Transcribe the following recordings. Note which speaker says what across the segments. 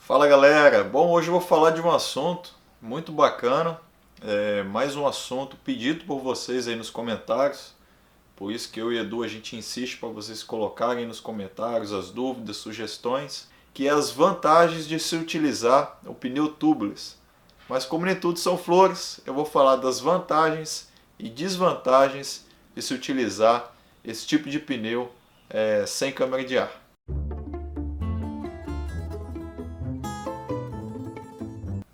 Speaker 1: Fala galera, bom, hoje eu vou falar de um assunto muito bacana, mais um assunto pedido por vocês aí nos comentários, por isso que eu e Edu a gente insiste para vocês colocarem nos comentários as dúvidas, sugestões, que é as vantagens de se utilizar o pneu tubeless. Mas como nem tudo são flores, eu vou falar das vantagens e desvantagens de se utilizar esse tipo de pneu sem câmara de ar.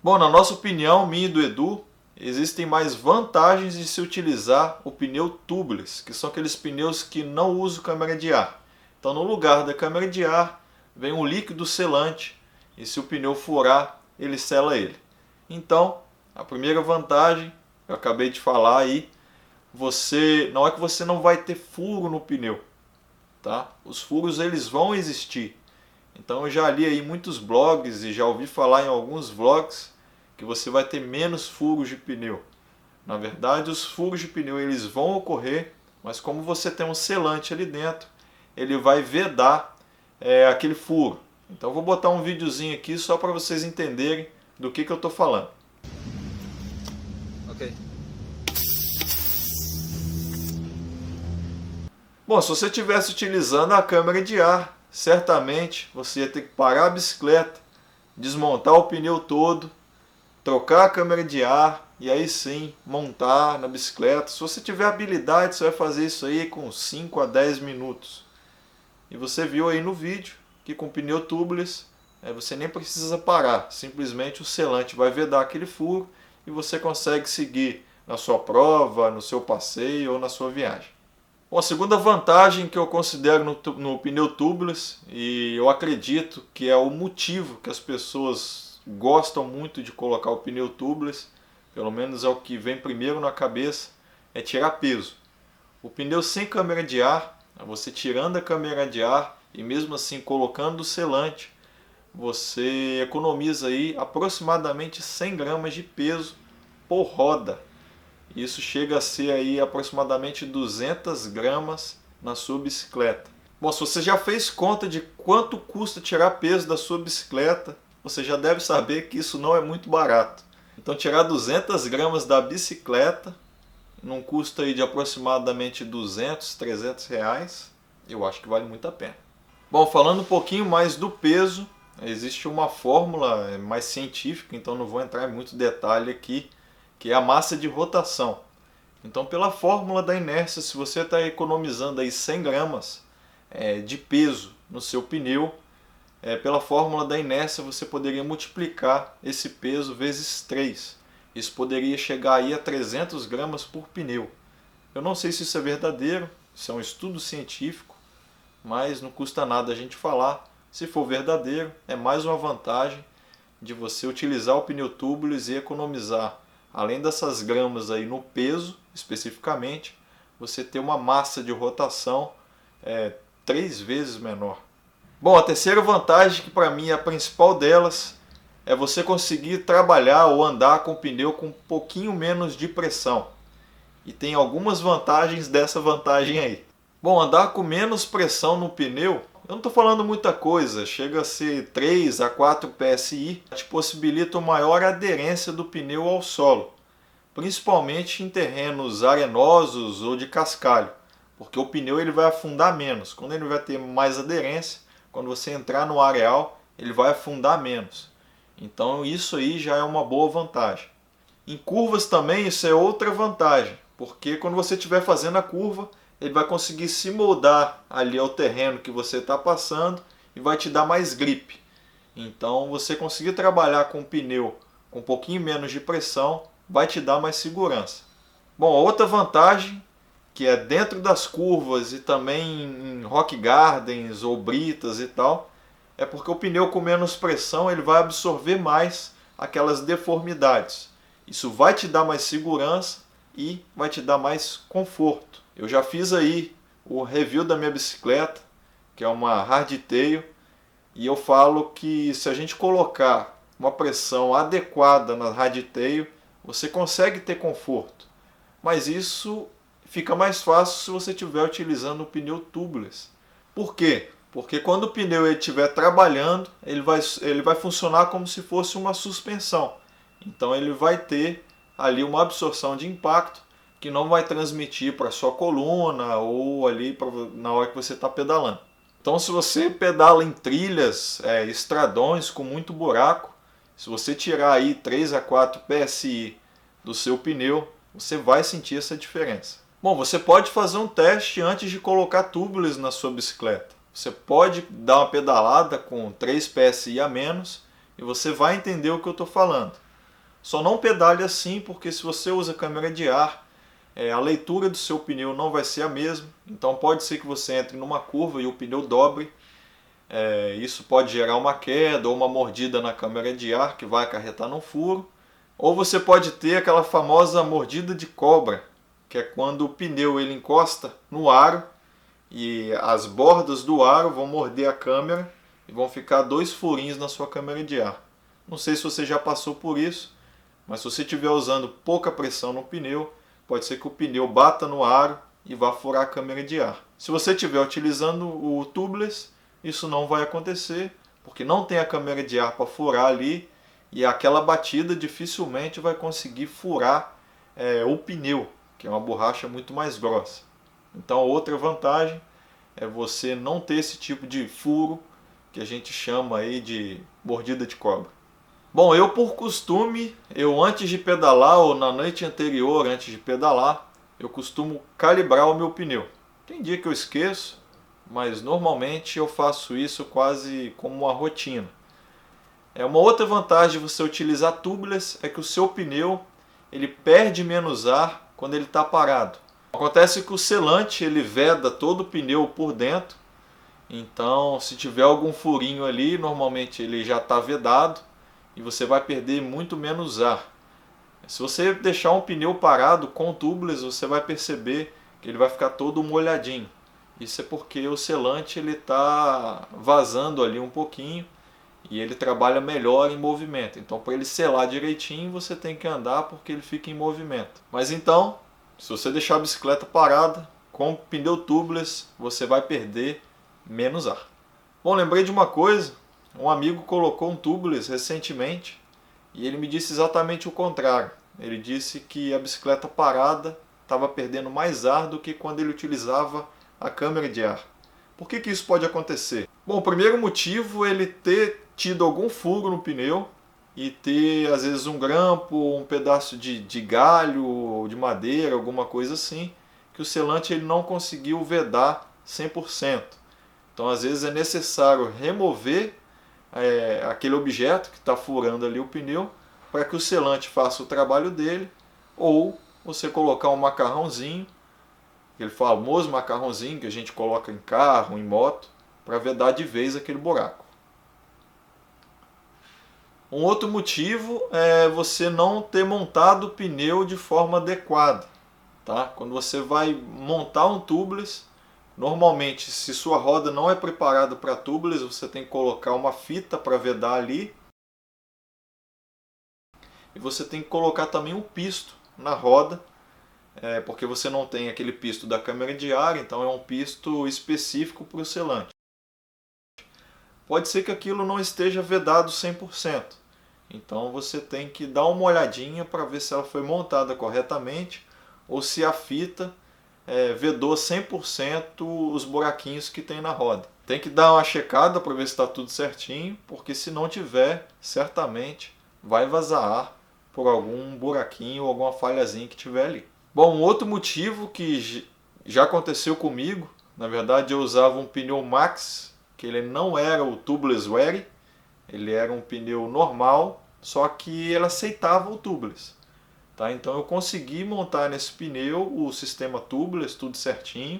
Speaker 1: Bom, na nossa opinião, minha e do Edu, existem mais vantagens de se utilizar o pneu tubeless, que são aqueles pneus que não usam câmara de ar. Então, no lugar da câmara de ar, vem um líquido selante e se o pneu furar, ele sela ele. Então, a primeira vantagem, eu acabei de falar aí, não é que você não vai ter furo no pneu, tá? Os furos eles vão existir. Então eu já li aí muitos blogs e já ouvi falar em alguns vlogs que você vai ter menos furos de pneu. Na verdade, os furos de pneu eles vão ocorrer, mas como você tem um selante ali dentro, ele vai vedar aquele furo. Então eu vou botar um videozinho aqui só para vocês entenderem do que eu estou falando.
Speaker 2: Ok.
Speaker 1: Bom, se você estivesse utilizando a câmara de ar, certamente você ia ter que parar a bicicleta, desmontar o pneu todo, trocar a câmara de ar e aí sim montar na bicicleta. Se você tiver habilidade, você vai fazer isso aí com 5 a 10 minutos. E você viu aí no vídeo que com pneu tubeless você nem precisa parar, simplesmente o selante vai vedar aquele furo e você consegue seguir na sua prova, no seu passeio ou na sua viagem. Bom, a segunda vantagem que eu considero no pneu tubeless, e eu acredito que é o motivo que as pessoas gostam muito de colocar o pneu tubeless, pelo menos é o que vem primeiro na cabeça, é tirar peso. O pneu sem câmara de ar, você tirando a câmara de ar e mesmo assim colocando o selante, você economiza aí aproximadamente 100 gramas de peso por roda. Isso chega a ser aí aproximadamente 200 gramas na sua bicicleta. Bom, se você já fez conta de quanto custa tirar peso da sua bicicleta, você já deve saber que isso não é muito barato. Então tirar 200 gramas da bicicleta, num custo aí de aproximadamente 200, 300 reais, eu acho que vale muito a pena. Bom, falando um pouquinho mais do peso, existe uma fórmula mais científica, então não vou entrar em muito detalhe aqui, que é a massa de rotação. Então, pela fórmula da inércia, se você está economizando aí 100 gramas de peso no seu pneu, pela fórmula da inércia você poderia multiplicar esse peso vezes 3. Isso poderia chegar aí a 300 gramas por pneu. Eu não sei se isso é verdadeiro, isso é um estudo científico, mas não custa nada a gente falar. Se for verdadeiro, é mais uma vantagem de você utilizar o pneu tubeless e economizar. Além dessas gramas aí no peso, especificamente, você ter uma massa de rotação 3 vezes menor. Bom, a terceira vantagem, que para mim é a principal delas, é você conseguir trabalhar ou andar com o pneu com um pouquinho menos de pressão. E tem algumas vantagens dessa vantagem aí. Bom, andar com menos pressão no pneu, eu não estou falando muita coisa, chega a ser 3 a 4 PSI, te possibilita uma maior aderência do pneu ao solo, principalmente em terrenos arenosos ou de cascalho, porque o pneu ele vai afundar menos. Quando ele vai ter mais aderência, quando você entrar no areal, ele vai afundar menos. Então isso aí já é uma boa vantagem. Em curvas também isso é outra vantagem, porque quando você estiver fazendo a curva, ele vai conseguir se moldar ali ao terreno que você está passando e vai te dar mais gripe. Então você conseguir trabalhar com o pneu com um pouquinho menos de pressão vai te dar mais segurança. Bom, a outra vantagem, que é dentro das curvas e também em rock gardens ou britas e tal, é porque o pneu com menos pressão ele vai absorver mais aquelas deformidades. Isso vai te dar mais segurança e vai te dar mais conforto. Eu já fiz aí o review da minha bicicleta, que é uma hardtail, e eu falo que se a gente colocar uma pressão adequada na hardtail, você consegue ter conforto. Mas isso fica mais fácil se você estiver utilizando o pneu tubeless. Por quê? Porque quando o pneu estiver trabalhando, ele vai funcionar como se fosse uma suspensão. Então ele vai ter ali uma absorção de impacto que não vai transmitir para a sua coluna ou ali na hora que você está pedalando. Então se você pedala em trilhas, estradões com muito buraco, se você tirar aí 3 a 4 PSI do seu pneu, você vai sentir essa diferença. Bom, você pode fazer um teste antes de colocar tubeless na sua bicicleta. Você pode dar uma pedalada com 3 PSI a menos e você vai entender o que eu estou falando. Só não pedale assim, porque se você usa câmera de ar, a leitura do seu pneu não vai ser a mesma. Então pode ser que você entre numa curva e o pneu dobre. Isso pode gerar uma queda ou uma mordida na câmera de ar que vai acarretar num furo. Ou você pode ter aquela famosa mordida de cobra, que é quando o pneu ele encosta no aro e as bordas do aro vão morder a câmera e vão ficar 2 furinhos na sua câmera de ar. Não sei se você já passou por isso, mas se você estiver usando pouca pressão no pneu, pode ser que o pneu bata no aro e vá furar a câmera de ar. Se você estiver utilizando o tubeless, isso não vai acontecer, porque não tem a câmera de ar para furar ali e aquela batida dificilmente vai conseguir furar o pneu, que é uma borracha muito mais grossa. Então outra vantagem é você não ter esse tipo de furo que a gente chama aí de mordida de cobra. Bom, eu por costume, antes de pedalar ou na noite anterior antes de pedalar, eu costumo calibrar o meu pneu. Tem dia que eu esqueço, mas normalmente eu faço isso quase como uma rotina. Uma outra vantagem de você utilizar tubeless é que o seu pneu ele perde menos ar quando ele está parado. Acontece que o selante ele veda todo o pneu por dentro, então se tiver algum furinho ali, normalmente ele já está vedado e você vai perder muito menos ar. Se você deixar um pneu parado com tubeless, você vai perceber que ele vai ficar todo molhadinho. Isso é porque o selante ele está vazando ali um pouquinho e ele trabalha melhor em movimento. Então para ele selar direitinho você tem que andar porque ele fica em movimento. Mas então, se você deixar a bicicleta parada com pneu tubeless, você vai perder menos ar. Bom, lembrei de uma coisa, um amigo colocou um tubeless recentemente e ele me disse exatamente o contrário. Ele disse que a bicicleta parada estava perdendo mais ar do que quando ele utilizava a câmera de ar. Por que isso pode acontecer? Bom, o primeiro motivo é ele ter tido algum furo no pneu e ter às vezes um grampo, um pedaço de galho ou de madeira, alguma coisa assim, que o selante ele não conseguiu vedar 100%. Então às vezes é necessário remover aquele objeto que está furando ali o pneu para que o selante faça o trabalho dele, ou você colocar um macarrãozinho, aquele famoso macarrãozinho que a gente coloca em carro, em moto, para vedar de vez aquele buraco. Um outro motivo é você não ter montado o pneu de forma adequada. Tá? Quando você vai montar um tubeless, normalmente se sua roda não é preparada para tubeless, você tem que colocar uma fita para vedar ali. E você tem que colocar também um pisto na roda, porque você não tem aquele pisto da câmera de ar, então é um pisto específico para o selante. Pode ser que aquilo não esteja vedado 100%, então você tem que dar uma olhadinha para ver se ela foi montada corretamente ou se a fita vedou 100% os buraquinhos que tem na roda. Tem que dar uma checada para ver se está tudo certinho, porque se não tiver, certamente vai vazar ar por algum buraquinho ou alguma falhazinha que tiver ali. Bom, um outro motivo que já aconteceu comigo, na verdade eu usava um pneu Max, que ele não era o tubeless ready, ele era um pneu normal, só que ele aceitava o tubeless. Tá? Então eu consegui montar nesse pneu o sistema tubeless, tudo certinho,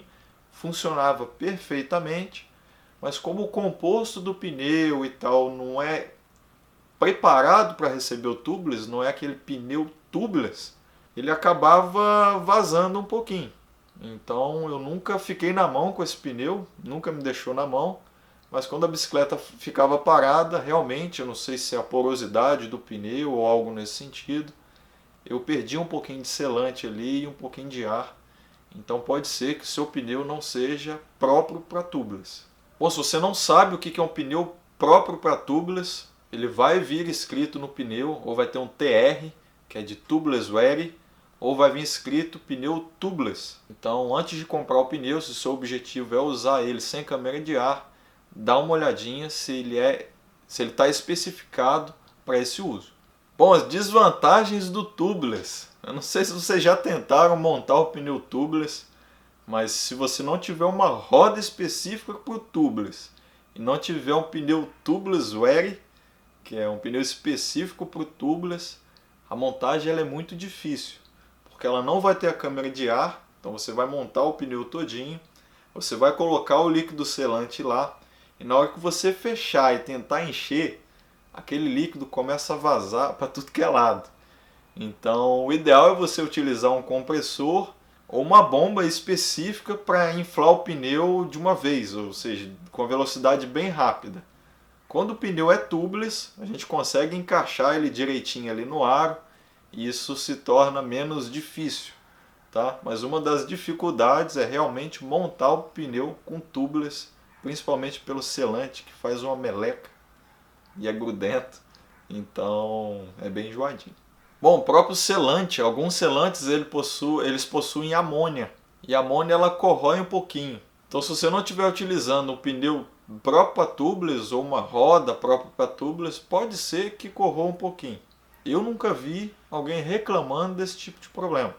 Speaker 1: funcionava perfeitamente, mas como o composto do pneu e tal não é preparado para receber o tubeless, não é aquele pneu tubeless, ele acabava vazando um pouquinho. Então eu nunca fiquei na mão com esse pneu, nunca me deixou na mão, mas quando a bicicleta ficava parada, realmente, eu não sei se é a porosidade do pneu ou algo nesse sentido, eu perdi um pouquinho de selante ali e um pouquinho de ar. Então pode ser que seu pneu não seja próprio para tubeless. Ou se você não sabe o que é um pneu próprio para tubeless, ele vai vir escrito no pneu, ou vai ter um TR, que é de tubeless ready, ou vai vir escrito pneu tubeless. Então, antes de comprar o pneu, se o seu objetivo é usar ele sem câmera de ar, dá uma olhadinha se ele está especificado para esse uso. Bom, as desvantagens do tubeless. Eu não sei se vocês já tentaram montar o pneu tubeless, mas se você não tiver uma roda específica para o tubeless e não tiver um pneu tubeless ready, que é um pneu específico para o tubeless, a montagem ela é muito difícil, porque ela não vai ter a câmera de ar. Então você vai montar o pneu todinho, você vai colocar o líquido selante lá, e na hora que você fechar e tentar encher, aquele líquido começa a vazar para tudo que é lado. Então o ideal é você utilizar um compressor ou uma bomba específica para inflar o pneu de uma vez, ou seja, com velocidade bem rápida. Quando o pneu é tubeless, a gente consegue encaixar ele direitinho ali no aro e isso se torna menos difícil, tá? Mas uma das dificuldades é realmente montar o pneu com tubeless, principalmente pelo selante, que faz uma meleca e é grudento, então é bem enjoadinho. Bom, o próprio selante, alguns selantes eles possuem amônia, e a amônia ela corrói um pouquinho. Então se você não estiver utilizando um pneu próprio para tubeless ou uma roda própria para tubeless, pode ser que corroa um pouquinho. Eu nunca vi alguém reclamando desse tipo de problema,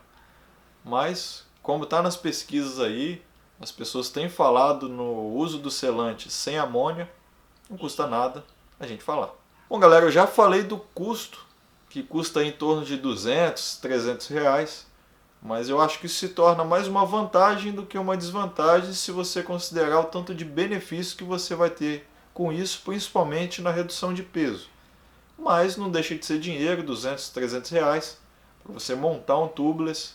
Speaker 1: mas como está nas pesquisas aí, as pessoas têm falado no uso do selante sem amônia, não custa nada a gente falar. Bom galera, eu já falei do custo, que custa em torno de 200, 300 reais, mas eu acho que isso se torna mais uma vantagem do que uma desvantagem se você considerar o tanto de benefício que você vai ter com isso, principalmente na redução de peso. Mas não deixa de ser dinheiro, 200, 300 reais, para você montar um tubeless.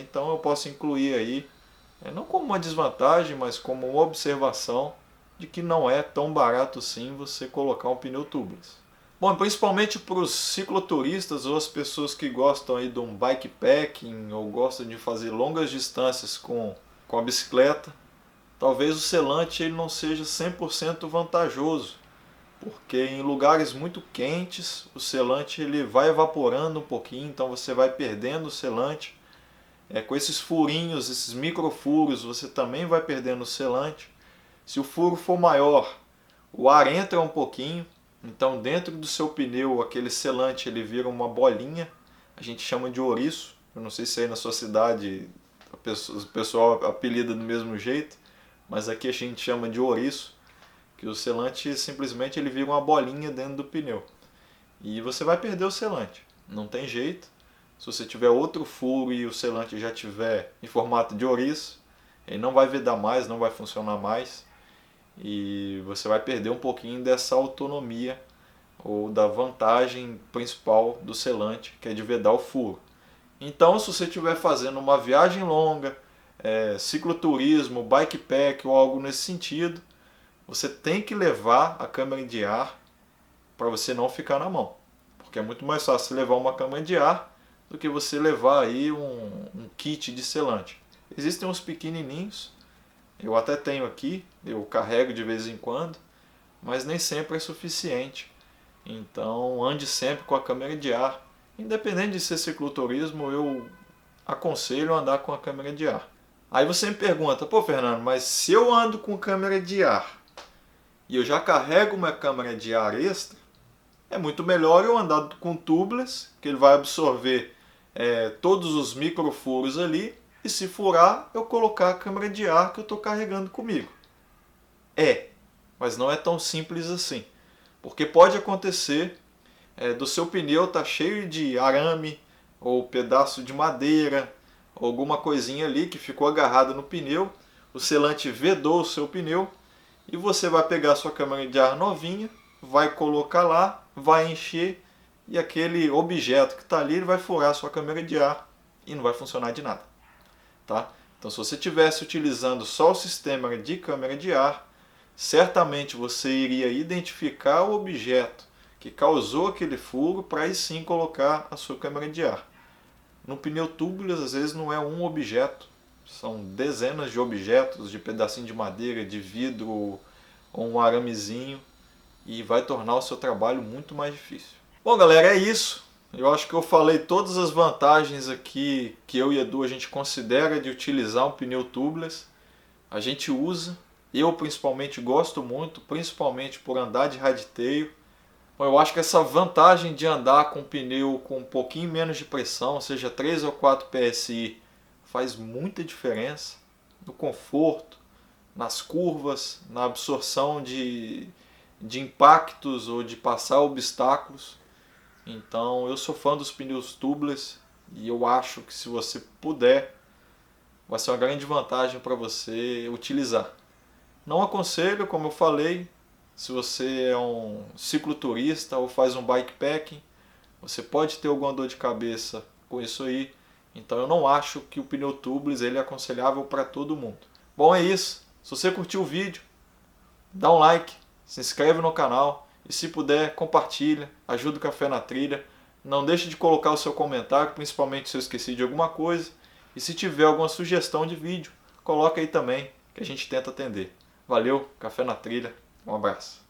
Speaker 1: Então eu posso incluir aí, não como uma desvantagem, mas como uma observação de que não é tão barato assim você colocar um pneu tubeless. Bom, principalmente para os cicloturistas ou as pessoas que gostam aí de um bikepacking ou gostam de fazer longas distâncias com a bicicleta, talvez o selante ele não seja 100% vantajoso, porque em lugares muito quentes o selante ele vai evaporando um pouquinho, então você vai perdendo o selante. Com esses furinhos, esses microfuros, você também vai perdendo o selante. Se o furo for maior, o ar entra um pouquinho. Então dentro do seu pneu, aquele selante ele vira uma bolinha, a gente chama de ouriço. Eu não sei se aí na sua cidade o pessoal apelida do mesmo jeito, mas aqui a gente chama de ouriço, que o selante simplesmente ele vira uma bolinha dentro do pneu. E você vai perder o selante, não tem jeito. Se você tiver outro furo e o selante já tiver em formato de ouriço, ele não vai vedar mais, não vai funcionar mais. E você vai perder um pouquinho dessa autonomia ou da vantagem principal do selante, que é de vedar o furo. Então, se você estiver fazendo uma viagem longa, cicloturismo, bikepack ou algo nesse sentido, você tem que levar a câmera de ar para você não ficar na mão. Porque é muito mais fácil levar uma câmera de ar do que você levar aí um kit de selante. Existem uns pequenininhos, eu até tenho aqui, eu carrego de vez em quando, mas nem sempre é suficiente. Então ande sempre com a câmera de ar. Independente de ser cicloturismo, eu aconselho andar com a câmera de ar. Aí você me pergunta, pô Fernando, mas se eu ando com câmera de ar e eu já carrego uma câmera de ar extra, é muito melhor eu andar com tubeless, que ele vai absorver todos os microfuros ali, e se furar, eu colocar a câmera de ar que eu estou carregando comigo. Mas não é tão simples assim. Porque pode acontecer do seu pneu estar cheio de arame, ou pedaço de madeira, ou alguma coisinha ali que ficou agarrada no pneu, o selante vedou o seu pneu, e você vai pegar a sua câmera de ar novinha, vai colocar lá, vai encher, e aquele objeto que está ali vai furar a sua câmera de ar e não vai funcionar de nada. Tá? Então se você estivesse utilizando só o sistema de câmera de ar, certamente você iria identificar o objeto que causou aquele furo para aí sim colocar a sua câmera de ar. No pneu tubeless às vezes não é um objeto, São dezenas de objetos, de pedacinho de madeira, de vidro ou um aramezinho, e vai tornar o seu trabalho muito mais difícil. Bom, galera, é isso. Eu acho que eu falei todas as vantagens aqui que eu e Edu a gente considera de utilizar um pneu tubeless. A gente usa, eu principalmente gosto muito, principalmente por andar de hardtail. Bom, eu acho que essa vantagem de andar com um pneu com um pouquinho menos de pressão, seja 3 ou 4 PSI, faz muita diferença no conforto, nas curvas, na absorção de impactos ou de passar obstáculos. Então eu sou fã dos pneus tubeless e eu acho que se você puder, vai ser uma grande vantagem para você utilizar. Não aconselho, como eu falei, se você é um cicloturista ou faz um bikepacking, você pode ter alguma dor de cabeça com isso aí. Então eu não acho que o pneu tubeless ele é aconselhável para todo mundo. Bom, é isso. Se você curtiu o vídeo, dá um like, se inscreve no canal e se puder, compartilha, ajuda o Café na Trilha. Não deixe de colocar o seu comentário, principalmente se eu esqueci de alguma coisa. E se tiver alguma sugestão de vídeo, coloca aí também, que a gente tenta atender. Valeu, Café na Trilha, um abraço.